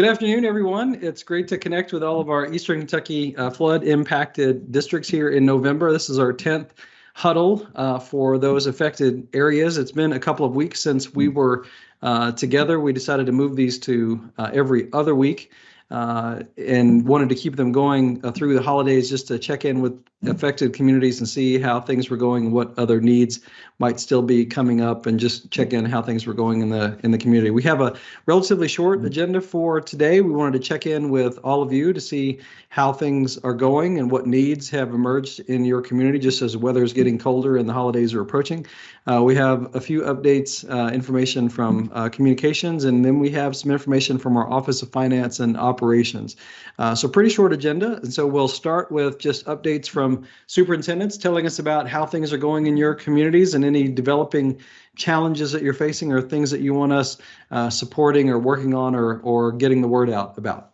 Good afternoon, everyone. It's great to connect with all of our Eastern Kentucky flood impacted districts here in November. This is our 10th huddle for those affected areas. It's been a couple of weeks since we were together. We decided to move these to every other week and wanted to keep them going through the holidays just to check in with affected communities and see how things were going and what other needs might still be coming up, and just check in how things were going in the community. We have a relatively short agenda for today. We wanted to check in with all of you to see how things are going and what needs have emerged in your community just as the weather is getting colder and the holidays are approaching. We have a few updates, information from communications, and then we have some information from our Office of Finance and Operations. So pretty short agenda, and so we'll start with just updates from superintendents telling us about how things are going in your communities and any developing challenges that you're facing or things that you want us supporting or working on or getting the word out about.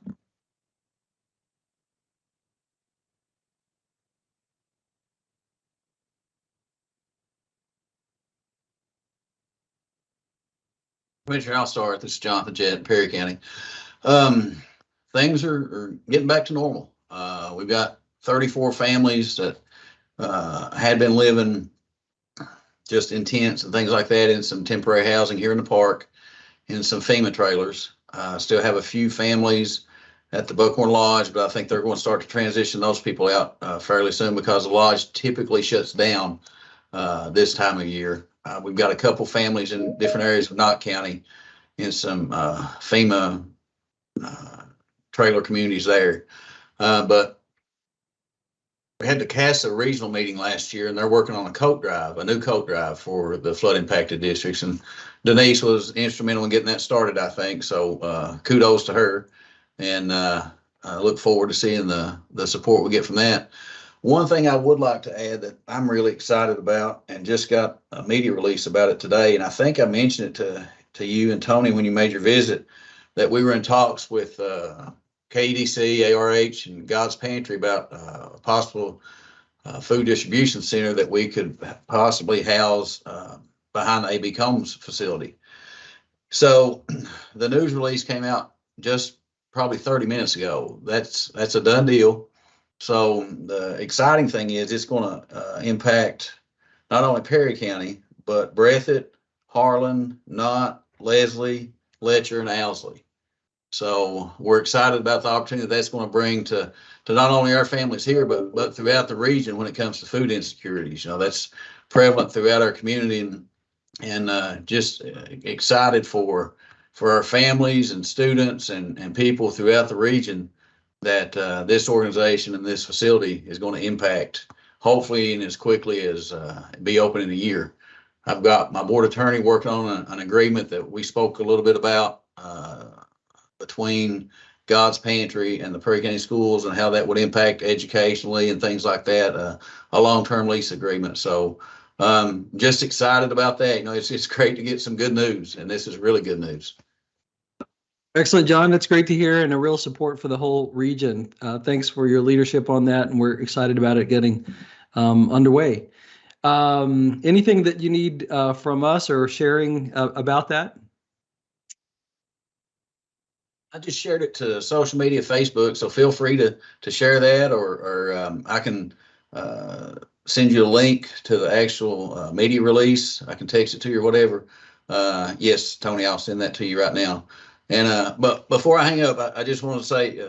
Commissioner, I'll start. This is Jonathan Jett, Perry County. Things are getting back to normal. We've got 34 families that had been living just in tents and things like that in some temporary housing here in the park, in some FEMA trailers. Still have a few families at the Buckhorn Lodge, but I think they're going to start to transition those people out fairly soon because the lodge typically shuts down this time of year. We've got a couple families in different areas of Knott County in some FEMA trailer communities there. But we had the CASA regional meeting last year, and they're working on a new coat drive for the flood impacted districts. And Denise was instrumental in getting that started, I think. So kudos to her, and I look forward to seeing the support we get from that. One thing I would like to add that I'm really excited about, and just got a media release about it today, and I think I mentioned it to you and Tony when you made your visit, that we were in talks with KDE, ARH, and God's Pantry about a possible food distribution center that we could possibly house behind the A.B. Combs facility. So the news release came out just probably 30 minutes ago. That's a done deal. So the exciting thing is it's going to impact not only Perry County, but Breathitt, Harlan, Knott, Leslie, Letcher, and Owsley. So we're excited about the opportunity that's going to bring to not only our families here, but throughout the region when it comes to food insecurities. You know, that's prevalent throughout our community, and just excited for our families and students and people throughout the region that this organization and this facility is going to impact, hopefully, and as quickly as be open in a year. I've got my board attorney working on an agreement that we spoke a little bit about between God's Pantry and the Perry County Schools, and how that would impact educationally and things like that, a long-term lease agreement. So just excited about that. You know, it's great to get some good news, and this is really good news. Excellent, John. That's great to hear, and a real support for the whole region. Thanks for your leadership on that, and we're excited about it getting underway. Anything that you need from us or sharing about that? I just shared it to social media, Facebook, so feel free to share that, or I can send you a link to the actual media release. I can text it to you or whatever. Yes, Tony, I'll send that to you right now. And but before I hang up, I just want to say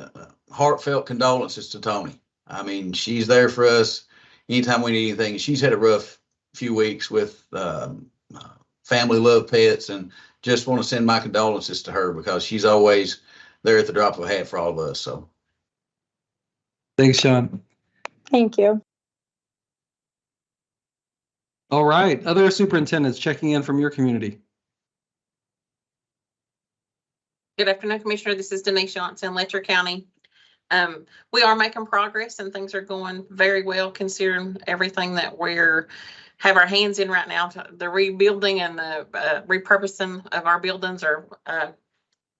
heartfelt condolences to Tony. I mean, she's there for us anytime we need anything. She's had a rough few weeks with family love pets, and just want to send my condolences to her because she's always there at the drop of a hat for all of us. So thanks, Sean. Thank you. All right, other superintendents checking in from your community. Good afternoon, Commissioner. This is Denise Johnson, Letcher County. We are making progress, and things are going very well considering everything that we're have our hands in right now. The rebuilding and the repurposing of our buildings are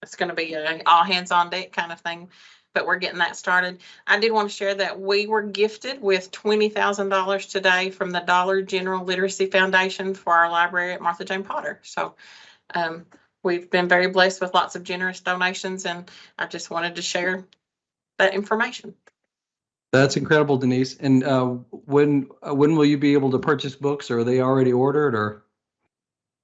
it's going to be an all hands on deck kind of thing, but we're getting that started. I did want to share that we were gifted with $20,000 today from the Dollar General Literacy Foundation for our library at Martha Jane Potter. So we've been very blessed with lots of generous donations, and I just wanted to share that information. That's incredible, Denise. And when will you be able to purchase books? Or are they already ordered? Or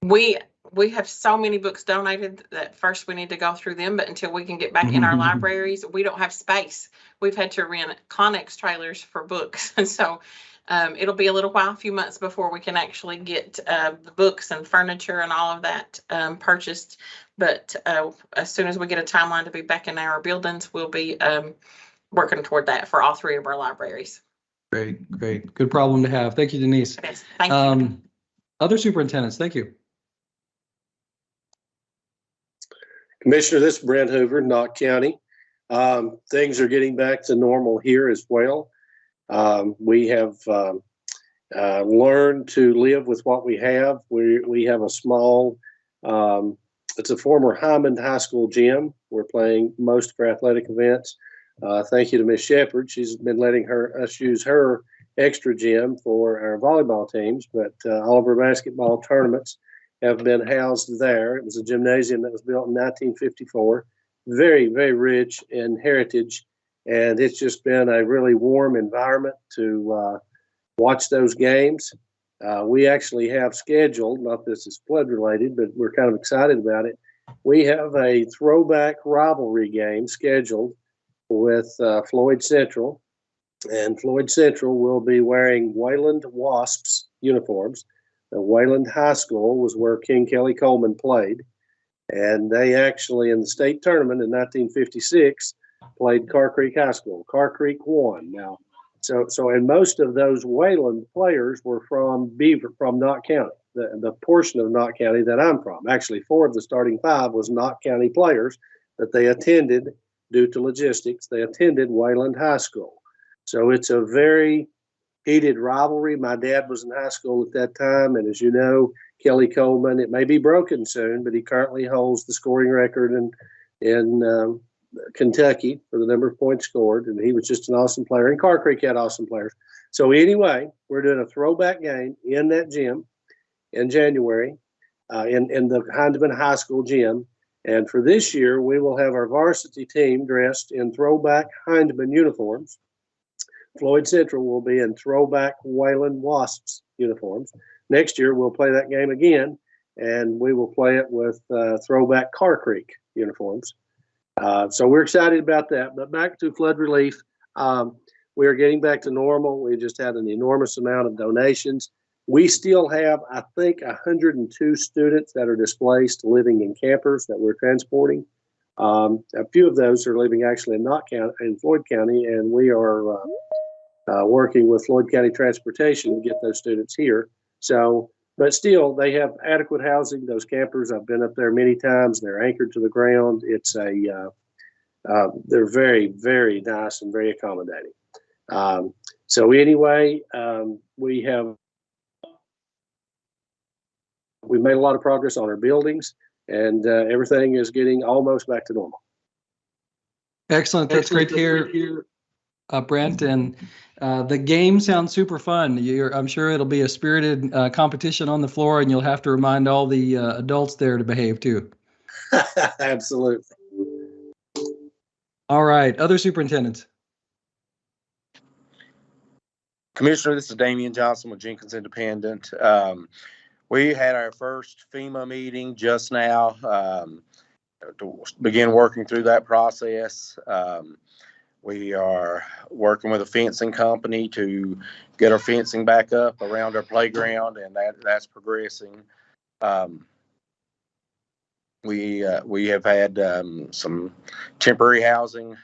We have so many books donated that first we need to go through them, but until we can get back in our libraries, we don't have space. We've had to rent Connex trailers for books. And so it'll be a little while, a few months before we can actually get the books and furniture and all of that purchased. But as soon as we get a timeline to be back in our buildings, we'll be working toward that for all 3 of our libraries. Great, great. Good problem to have. Thank you, Denise. Yes, thank you. Other superintendents, thank you. Commissioner, this is Brent Hoover, Knott County. Things are getting back to normal here as well. We have learned to live with what we have. We have a small, it's a former Hammond High School gym. We're playing most of our athletic events. Thank you to Miss Shepard. She's been letting us use her extra gym for our volleyball teams, but all of our basketball tournaments have been housed there. It was a gymnasium that was built in 1954, very, very rich in heritage, and it's just been a really warm environment to watch those games. We actually have scheduled, not this is flood related, but we're kind of excited about it. We have a throwback rivalry game scheduled with Floyd Central, and Floyd Central will be wearing Wayland Wasps uniforms. Wayland High School was where King Kelly Coleman played, and they actually, in the state tournament in 1956, played Carr Creek High School. Carr Creek won. Now, and most of those Wayland players were from Knott County, the portion of Knott County that I'm from. Actually, 4 of the starting 5 was Knott County players, but they attended, due to logistics, they attended Wayland High School. So it's a very heated rivalry. My dad was in high school at that time, and as you know, Kelly Coleman, it may be broken soon, but he currently holds the scoring record in Kentucky for the number of points scored, and he was just an awesome player, and Carr Creek had awesome players. So anyway, we're doing a throwback game in that gym in January, in the Heidemann High School gym, and for this year, we will have our varsity team dressed in throwback Heidemann uniforms. Floyd Central will be in throwback Wayland Wasps uniforms. Next year, we'll play that game again, and we will play it with throwback Carr Creek uniforms. So we're excited about that. But back to flood relief, we are getting back to normal. We just had an enormous amount of donations. We still have, I think, 102 students that are displaced living in campers that we're transporting. A few of those are living actually in Knott County, in Floyd County, and we are working with Floyd County Transportation to get those students here. So, but still, they have adequate housing. Those campers, I've been up there many times. They're anchored to the ground. It's they're very, very nice and very accommodating. So anyway, we've made a lot of progress on our buildings, and everything is getting almost back to normal. Excellent. That's great to hear, Brent. And the game sounds super fun. I'm sure it'll be a spirited competition on the floor, and you'll have to remind all the adults there to behave too. Absolutely. All right. Other superintendents. Commissioner, this is Damian Johnson with Jenkins Independent. We had our first FEMA meeting just now to begin working through that process. We are working with a fencing company to get our fencing back up around our playground, and that's progressing. We have had some temporary housing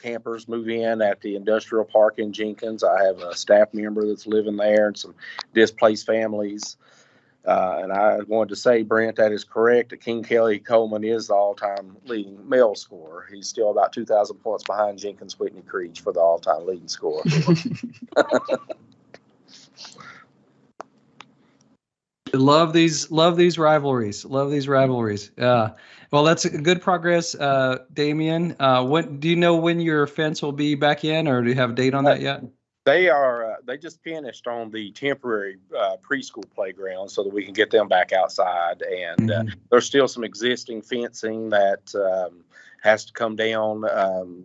campers move in at the industrial park in Jenkins. I have a staff member that's living there and some displaced families. And I wanted to say, Brent, that is correct. King Kelly Coleman is the all-time leading male scorer. He's still about 2,000 points behind Jenkins Whitney Creech for the all-time leading scorer. Love these rivalries. Love these rivalries. Well, that's good progress, Damian. What do you know when your fence will be back in, or do you have a date on that yet? They just finished on the temporary preschool playground so that we can get them back outside. And there's still some existing fencing that has to come down.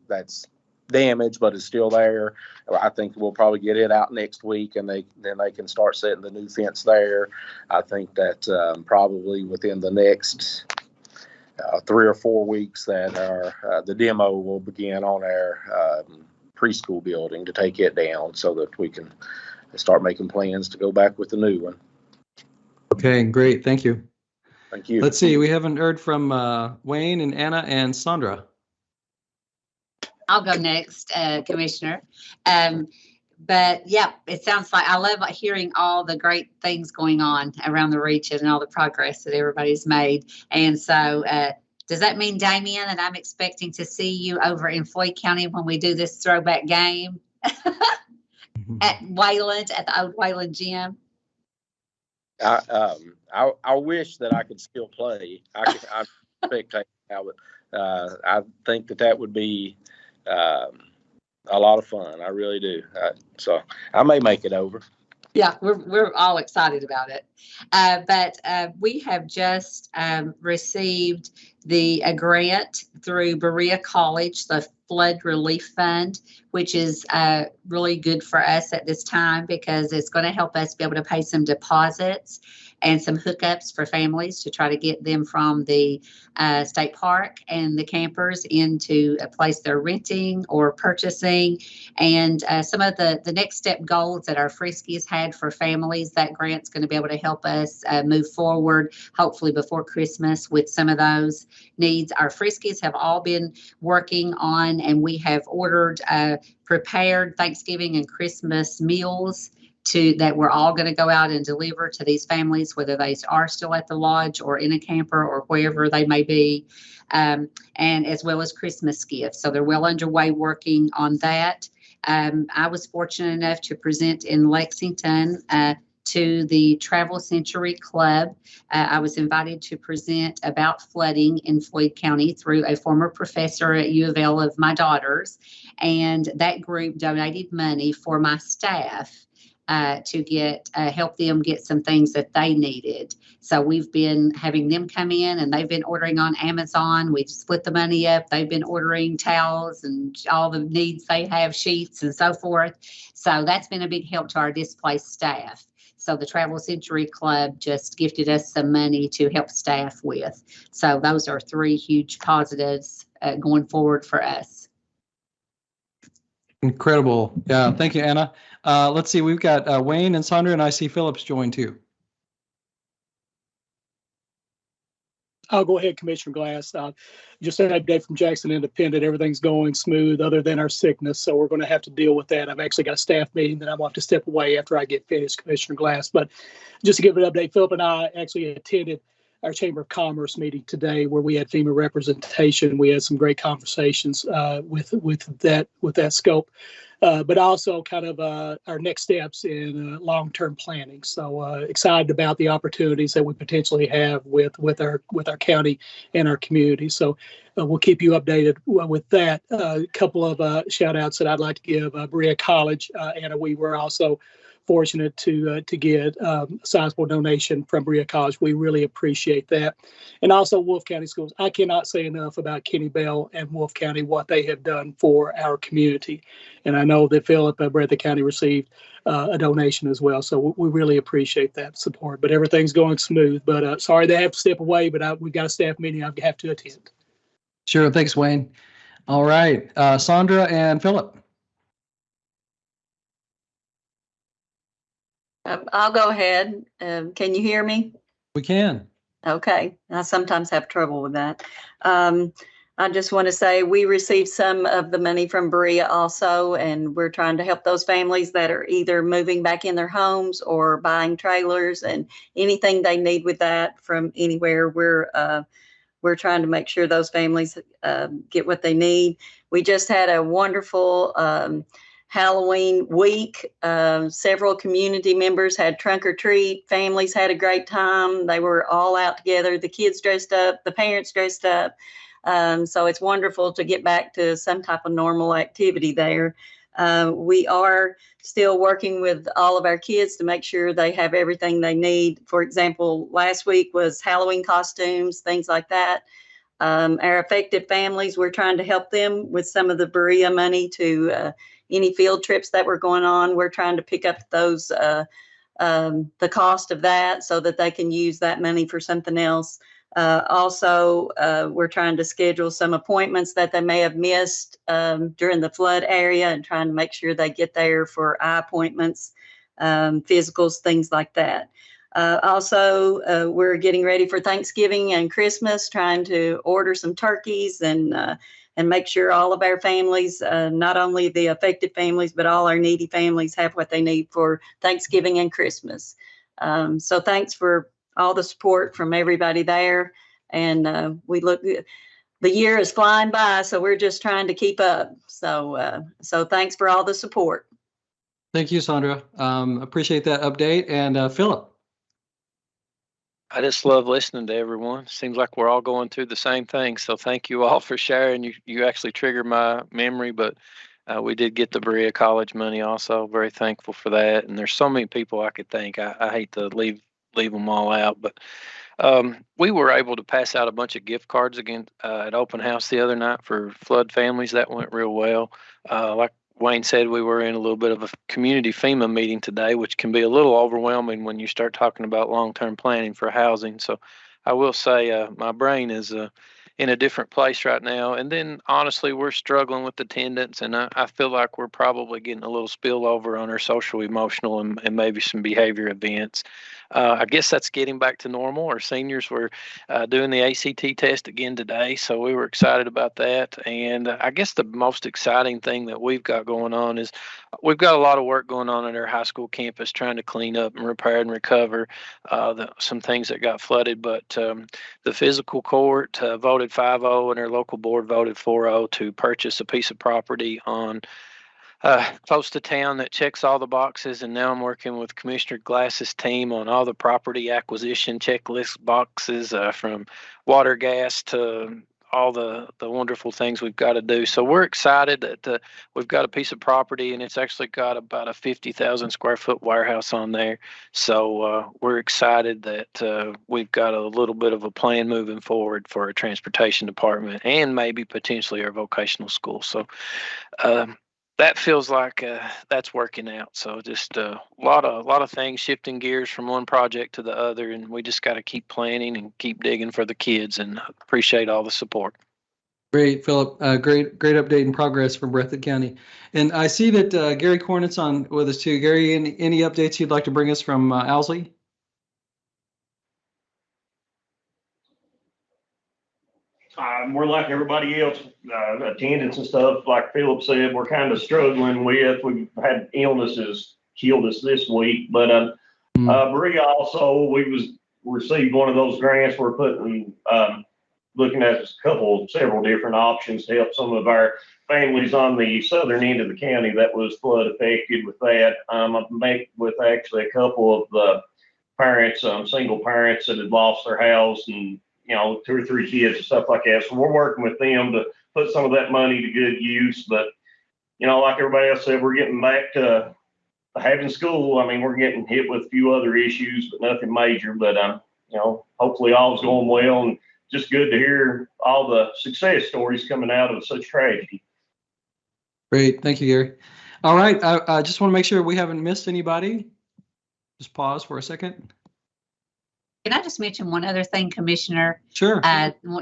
That's damaged, but it's still there. I think we'll probably get it out next week, and then they can start setting the new fence there. I think that probably within the next 3 or 4 weeks that the demo will begin on our preschool building to take it down so that we can start making plans to go back with the new one. Okay, great. Thank you. Thank you. Let's see. We haven't heard from Wayne and Anna and Sandra. I'll go next, Commissioner. But yeah, it sounds like I love hearing all the great things going on around the region and all the progress that everybody's made. And so does that mean, Damien, that I'm expecting to see you over in Floyd County when we do this throwback game at Wayland, at the old Wayland gym? I wish that I could still play. I expect now, but I think that would be a lot of fun. I really do. So I may make it over. Yeah, we're all excited about it. But we have just received a grant through Berea College, the Flood Relief Fund, which is really good for us at this time because it's going to help us be able to pay some deposits and some hookups for families to try to get them from the state park and the campers into a place they're renting or purchasing. And some of the next step goals that our Friskies had for families, that grant's going to be able to help us move forward, hopefully before Christmas, with some of those needs. Our Friskies have all been working on, and we have ordered prepared Thanksgiving and Christmas meals that we're all going to go out and deliver to these families, whether they are still at the lodge or in a camper or wherever they may be, and as well as Christmas gifts. So they're well underway working on that. I was fortunate enough to present in Lexington to the Travel Century Club. I was invited to present about flooding in Floyd County through a former professor at U of L of my daughters. And that group donated money for my staff to help them get some things that they needed. So we've been having them come in, and they've been ordering on Amazon. We've split the money up. They've been ordering towels and all the needs they have, sheets and so forth. So that's been a big help to our displaced staff. So the Travel Century Club just gifted us some money to help staff with. So those are 3 huge positives going forward for us. Incredible. Yeah. Thank you, Anna. Let's see. We've got Wayne and Sandra, and I see Phillips joined too. I'll go ahead, Commissioner Glass. Just an update from Jackson Independent. Everything's going smooth other than our sickness, so we're going to have to deal with that. I've actually got a staff meeting that I'm going to have to step away after I get finished, Commissioner Glass. But just to give an update, Philip and I actually attended our Chamber of Commerce meeting today where we had FEMA representation. We had some great conversations with that scope. But also kind of our next steps in long-term planning. So excited about the opportunities that we potentially have with our county and our community. So we'll keep you updated with that. A couple of shout outs that I'd like to give. Berea College, Anna, we were also fortunate to get a sizable donation from Berea College. We really appreciate that. And also Wolfe County Schools. I cannot say enough about Kenny Bell and Wolfe County, what they have done for our community. And I know that Philip at Breathitt County received a donation as well. So we really appreciate that support. But everything's going smooth. But sorry they have to step away, but we've got a staff meeting I have to attend. Sure. Thanks, Wayne. All right. Sandra and Philip. I'll go ahead. Can you hear me? We can. Okay. I sometimes have trouble with that. I just want to say we received some of the money from Berea also, and we're trying to help those families that are either moving back in their homes or buying trailers and anything they need with that from anywhere. We're trying to make sure those families get what they need. We just had a wonderful Halloween week. Several community members had trunk or treat. Families had a great time. They were all out together. The kids dressed up, the parents dressed up. So it's wonderful to get back to some type of normal activity there. We are still working with all of our kids to make sure they have everything they need. For example, last week was Halloween costumes, things like that. Our affected families, we're trying to help them with some of the Berea money to any field trips that were going on. We're trying to pick up those, the cost of that so that they can use that money for something else. Also, we're trying to schedule some appointments that they may have missed during the flood area and trying to make sure they get there for eye appointments, physicals, things like that. Also, we're getting ready for Thanksgiving and Christmas, trying to order some turkeys and make sure all of our families, not only the affected families, but all our needy families have what they need for Thanksgiving and Christmas. So thanks for all the support from everybody there. And the year is flying by, so we're just trying to keep up. So thanks for all the support. Thank you, Sandra. Appreciate that update. And Philip. I just love listening to everyone. Seems like we're all going through the same thing. So thank you all for sharing. You actually triggered my memory, but we did get the Berea College money also. Very thankful for that. And there's so many people I could thank. I hate to leave them all out, but we were able to pass out a bunch of gift cards again at open house the other night for flood families. That went real well. Like Wayne said, we were in a little bit of a community FEMA meeting today, which can be a little overwhelming when you start talking about long-term planning for housing. So I will say my brain is in a different place right now. And then honestly, we're struggling with attendance, and I feel like we're probably getting a little spillover on our social, emotional, and maybe some behavior events. I guess that's getting back to normal. Our seniors were doing the ACT test again today, so we were excited about that. And I guess the most exciting thing that we've got going on is we've got a lot of work going on at our high school campus, trying to clean up and repair and recover some things that got flooded. But the physical court voted 5-0, and our local board voted 4-0 to purchase a piece of property on close to town that checks all the boxes. And now I'm working with Commissioner Glass's team on all the property acquisition checklist boxes, from water, gas to all the wonderful things we've got to do. So we're excited that we've got a piece of property, and it's actually got about a 50,000 square foot warehouse on there. So we're excited that we've got a little bit of a plan moving forward for our transportation department and maybe potentially our vocational school. So that feels like that's working out. So just a lot of things, shifting gears from one project to the other, and we just got to keep planning and keep digging for the kids. And appreciate all the support. Great, Philip. Great update and progress from Breathitt County. And I see that Gary Cornett's on with us too. Gary, any updates you'd like to bring us from Owsley? We're like everybody else, attendance and stuff. Like Philip said, we're kind of struggling with. We've had illnesses killed us this week, but Berea also, received one of those grants. We're looking at several different options to help some of our families on the southern end of the county that was flood affected with that. I've met with actually a couple of the parents, single parents that had lost their house, and 2 or 3 kids and stuff like that. So we're working with them to put some of that money to good use. But, like everybody else said, we're getting back to having school. I mean, we're getting hit with a few other issues, but nothing major. But, hopefully all's going well, and just good to hear all the success stories coming out of such tragedy. Great. Thank you, Gary. All right. I just want to make sure we haven't missed anybody. Just pause for a second. Can I just mention one other thing, Commissioner? Sure.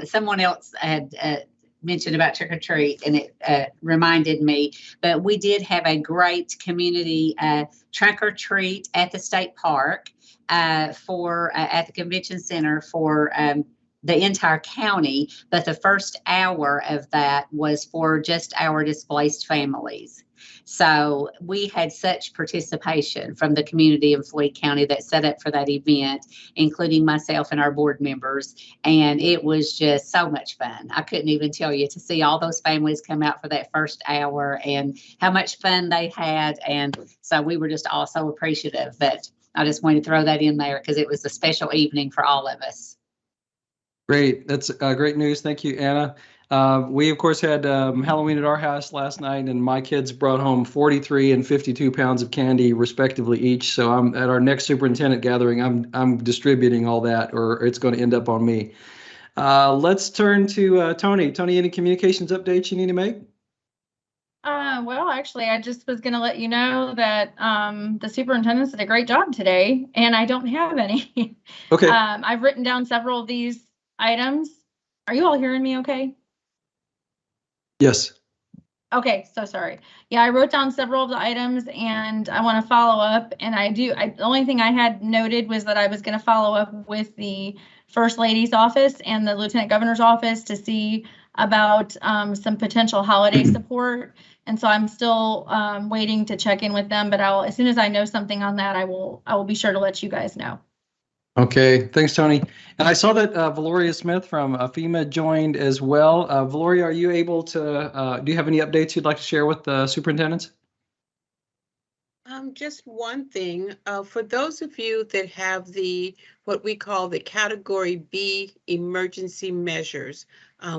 Someone else had mentioned about trick or treat, and it reminded me. But we did have a great community trick or treat at the state park at the convention center for the entire county. But the first hour of that was for just our displaced families. So we had such participation from the community in Floyd County that set up for that event, including myself and our board members. And it was just so much fun. I couldn't even tell you, to see all those families come out for that first hour and how much fun they had. And so we were just all so appreciative. But I just wanted to throw that in there because it was a special evening for all of us. Great. That's great news. Thank you, Anna. We, of course, had Halloween at our house last night, and my kids brought home 43 and 52 pounds of candy, respectively, each. So I'm at our next superintendent gathering. I'm distributing all that, or it's going to end up on me. Let's turn to Tony. Tony, any communications updates you need to make? Well, actually, I just was going to let you know that the superintendent did a great job today, and I don't have any. Okay. I've written down several of these items. Are you all hearing me okay? Yes. Okay, so sorry. Yeah, I wrote down several of the items, and I want to follow up. And the only thing I had noted was that I was going to follow up with the First Lady's office and the Lieutenant Governor's office to see about some potential holiday support. And so I'm still waiting to check in with them, but as soon as I know something on that, I will be sure to let you guys know. Okay, thanks, Tony. And I saw that Valoria Smith from FEMA joined as well. Valoria, are you able to, do you have any updates you'd like to share with the superintendents? Just one thing, for those of you that have what we call the Category B emergency measures,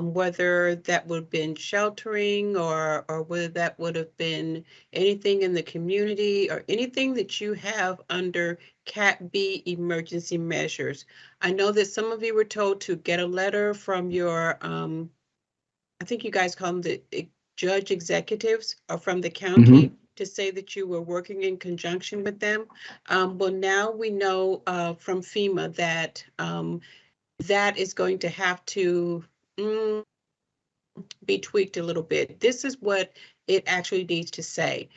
whether that would have been sheltering or whether that would have been anything in the community or anything that you have under Cat B emergency measures. I know that some of you were told to get a letter from your, I think you guys call them the judge executives or from the county. Mm-hmm. To say that you were working in conjunction with them. Well, now we know from FEMA that that is going to have to be tweaked a little bit. This is what it actually needs to say.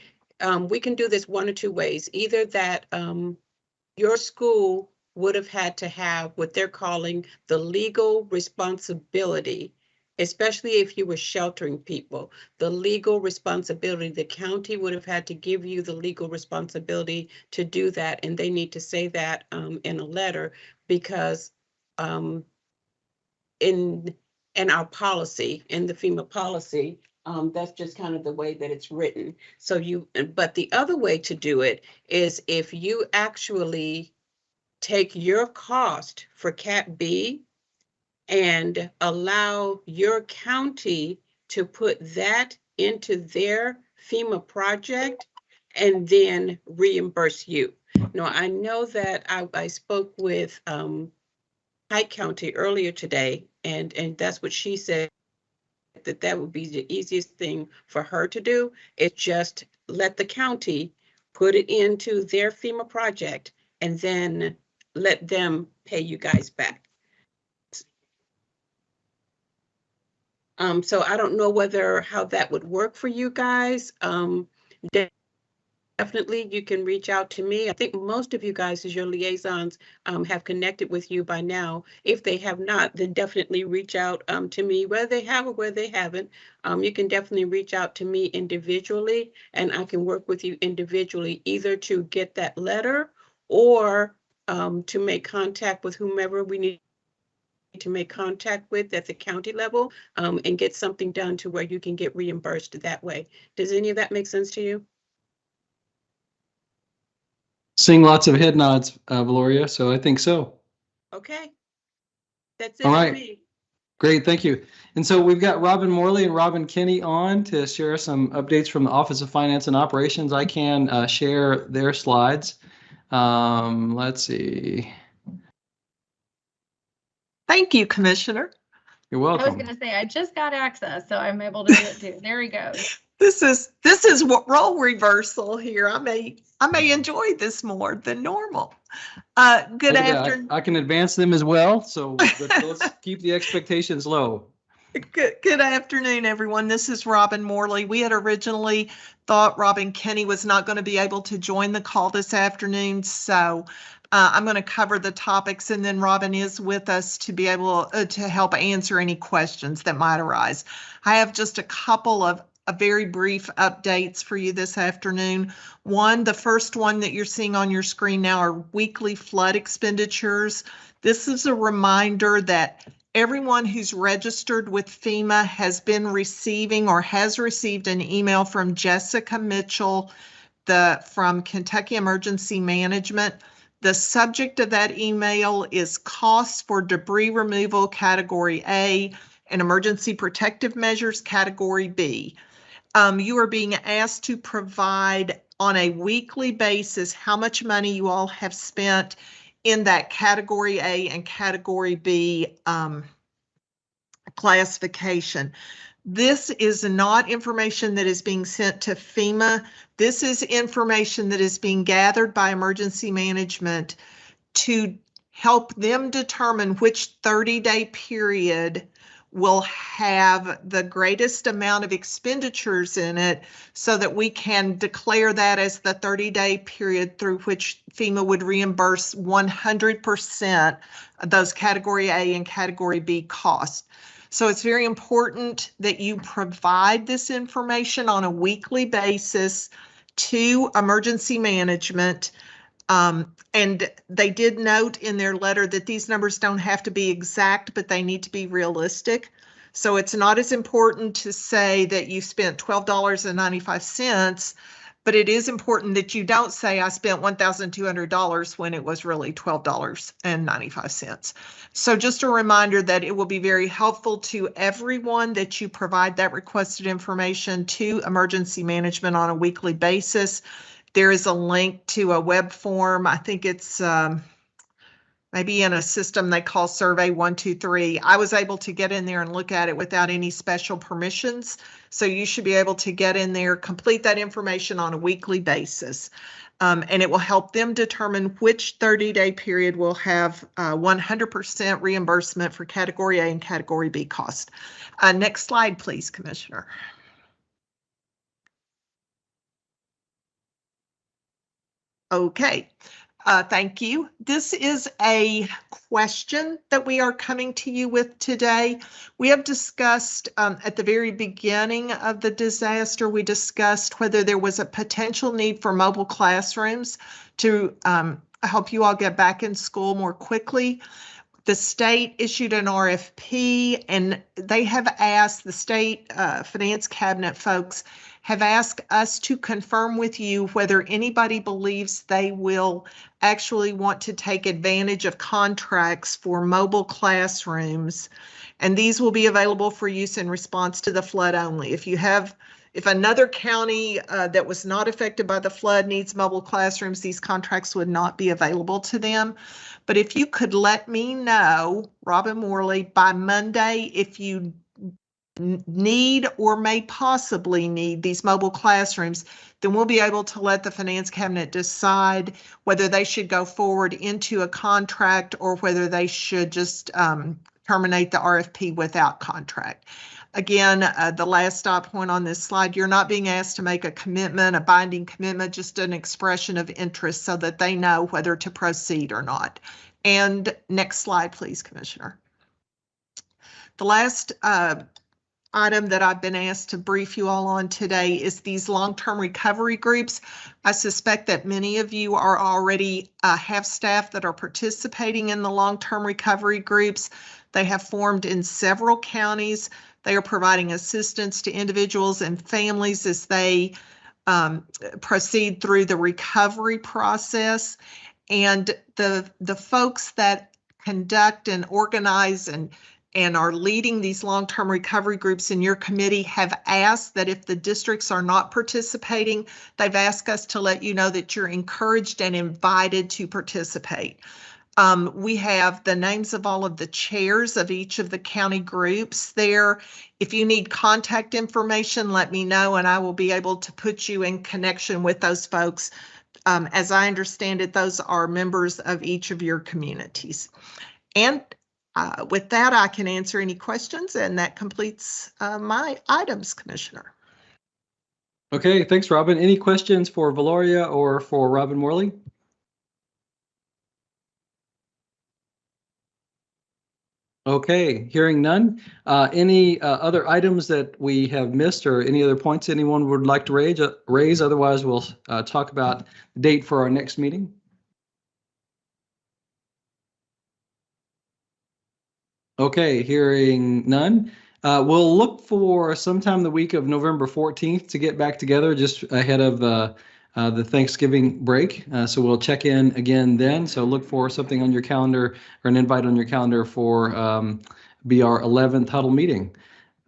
We can do this one or two ways. Either that your school would have had to have what they're calling the legal responsibility, especially if you were sheltering people, the legal responsibility, the county would have had to give you the legal responsibility to do that. And they need to say that in a letter because in our policy, in the FEMA policy, that's just kind of the way that it's written. So but the other way to do it is if you actually take your cost for Cat B and allow your county to put that into their FEMA project and then reimburse you. Now, I know that I spoke with Pike County earlier today, and that's what she said, that would be the easiest thing for her to do, is just let the county put it into their FEMA project and then let them pay you guys back. So I don't know how that would work for you guys. Definitely you can reach out to me. I think most of you guys as your liaisons have connected with you by now. If they have not, then definitely reach out to me, whether they have or whether they haven't. You can definitely reach out to me individually and I can work with you individually, either to get that letter or to make contact with whomever we need to make contact with at the county level and get something done to where you can get reimbursed that way. Does any of that make sense to you? Seeing lots of head nods, Valoria, so I think so. Okay. That's it. All right. For me. Great, thank you. And so we've got Robin Morley and Robin Kinney on to share some updates from the Office of Finance and Operations. I can share their slides. Let's see. Thank you, Commissioner. You're welcome. I was going to say, I just got access, so I'm able to do it too. There he goes. This is what role reversal here. I may enjoy this more than normal. Good afternoon. I can advance them as well, so let's keep the expectations low. Good afternoon, everyone. This is Robin Morley. We had originally thought Robin Kinney was not going to be able to join the call this afternoon, so I'm going to cover the topics, and then Robin is with us to be able to help answer any questions that might arise. I have just a couple of very brief updates for you this afternoon. The first one that you're seeing on your screen now are weekly flood expenditures. This is a reminder that everyone who's registered with FEMA has been receiving or has received an email from Jessica Mitchell from Kentucky Emergency Management. The subject of that email is costs for debris removal category A, and emergency protective measures, category B. You are being asked to provide on a weekly basis how much money you all have spent in that category A and category B classification. This is not information that is being sent to FEMA. This is information that is being gathered by emergency management to help them determine which 30-day period will have the greatest amount of expenditures in it so that we can declare that as the 30-day period through which FEMA would reimburse 100% of those category A and category B costs. So it's very important that you provide this information on a weekly basis to emergency management. And they did note in their letter that these numbers don't have to be exact, but they need to be realistic. So it's not as important to say that you spent $12.95, but it is important that you don't say I spent $1,200 when it was really $12.95. So just a reminder that it will be very helpful to everyone that you provide that requested information to emergency management on a weekly basis. There is a link to a web form. I think it's maybe in a system they call Survey 123. I was able to get in there and look at it without any special permissions. So you should be able to get in there, complete that information on a weekly basis. And it will help them determine which 30-day period will have 100% reimbursement for category A and category B cost. Next slide, please, Commissioner. Okay, thank you. This is a question that we are coming to you with today. We have discussed at the very beginning of the disaster, we discussed whether there was a potential need for mobile classrooms to help you all get back in school more quickly. The state issued an RFP and they have asked, the state finance cabinet folks have asked us to confirm with you whether anybody believes they will actually want to take advantage of contracts for mobile classrooms. And these will be available for use in response to the flood only. If another county that was not affected by the flood needs mobile classrooms, these contracts would not be available to them. But if you could let me know, Robin Morley, by Monday, if you need or may possibly need these mobile classrooms, then we'll be able to let the finance cabinet decide whether they should go forward into a contract or whether they should just terminate the RFP without contract. Again, the last stop point on this slide, you're not being asked to make a commitment, a binding commitment, just an expression of interest so that they know whether to proceed or not. And next slide, please, Commissioner. The last item that I've been asked to brief you all on today is these long-term recovery groups. I suspect that many of you are already have staff that are participating in the long-term recovery groups. They have formed in several counties. They are providing assistance to individuals and families as they proceed through the recovery process. And the folks that conduct and organize and are leading these long-term recovery groups in your committee have asked that if the districts are not participating, they've asked us to let you know that you're encouraged and invited to participate. We have the names of all of the chairs of each of the county groups there. If you need contact information, let me know and I will be able to put you in connection with those folks. As I understand it, those are members of each of your communities. And with that, I can answer any questions, and that completes my items, Commissioner. Okay, thanks, Robin. Any questions for Valoria or for Robin Morley? Okay, hearing none. Any other items that we have missed or any other points anyone would like to raise? Otherwise, we'll talk about the date for our next meeting. Okay, hearing none. We'll look for sometime the week of November 14th to get back together just ahead of the Thanksgiving break. So we'll check in again then. So look for something on your calendar or an invite on your calendar for be our 11th Huddle meeting.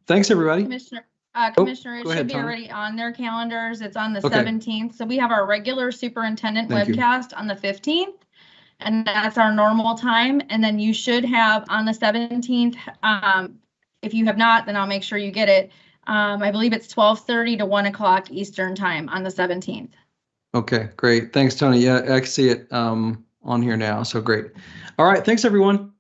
Thanks, everybody. Commissioner, it go should ahead, be Tony. already on their calendars. It's on the Okay. 17th. So we have our regular superintendent Thank you. webcast on the 15th. And that's our normal time. And then you should have on the 17th, if you have not, then I'll make sure you get it. I believe it's 12:30 to 1 o'clock Eastern time on the 17th. Okay, great. Thanks, Tony. Yeah, I can see it on here now. So great. All right. Thanks, everyone.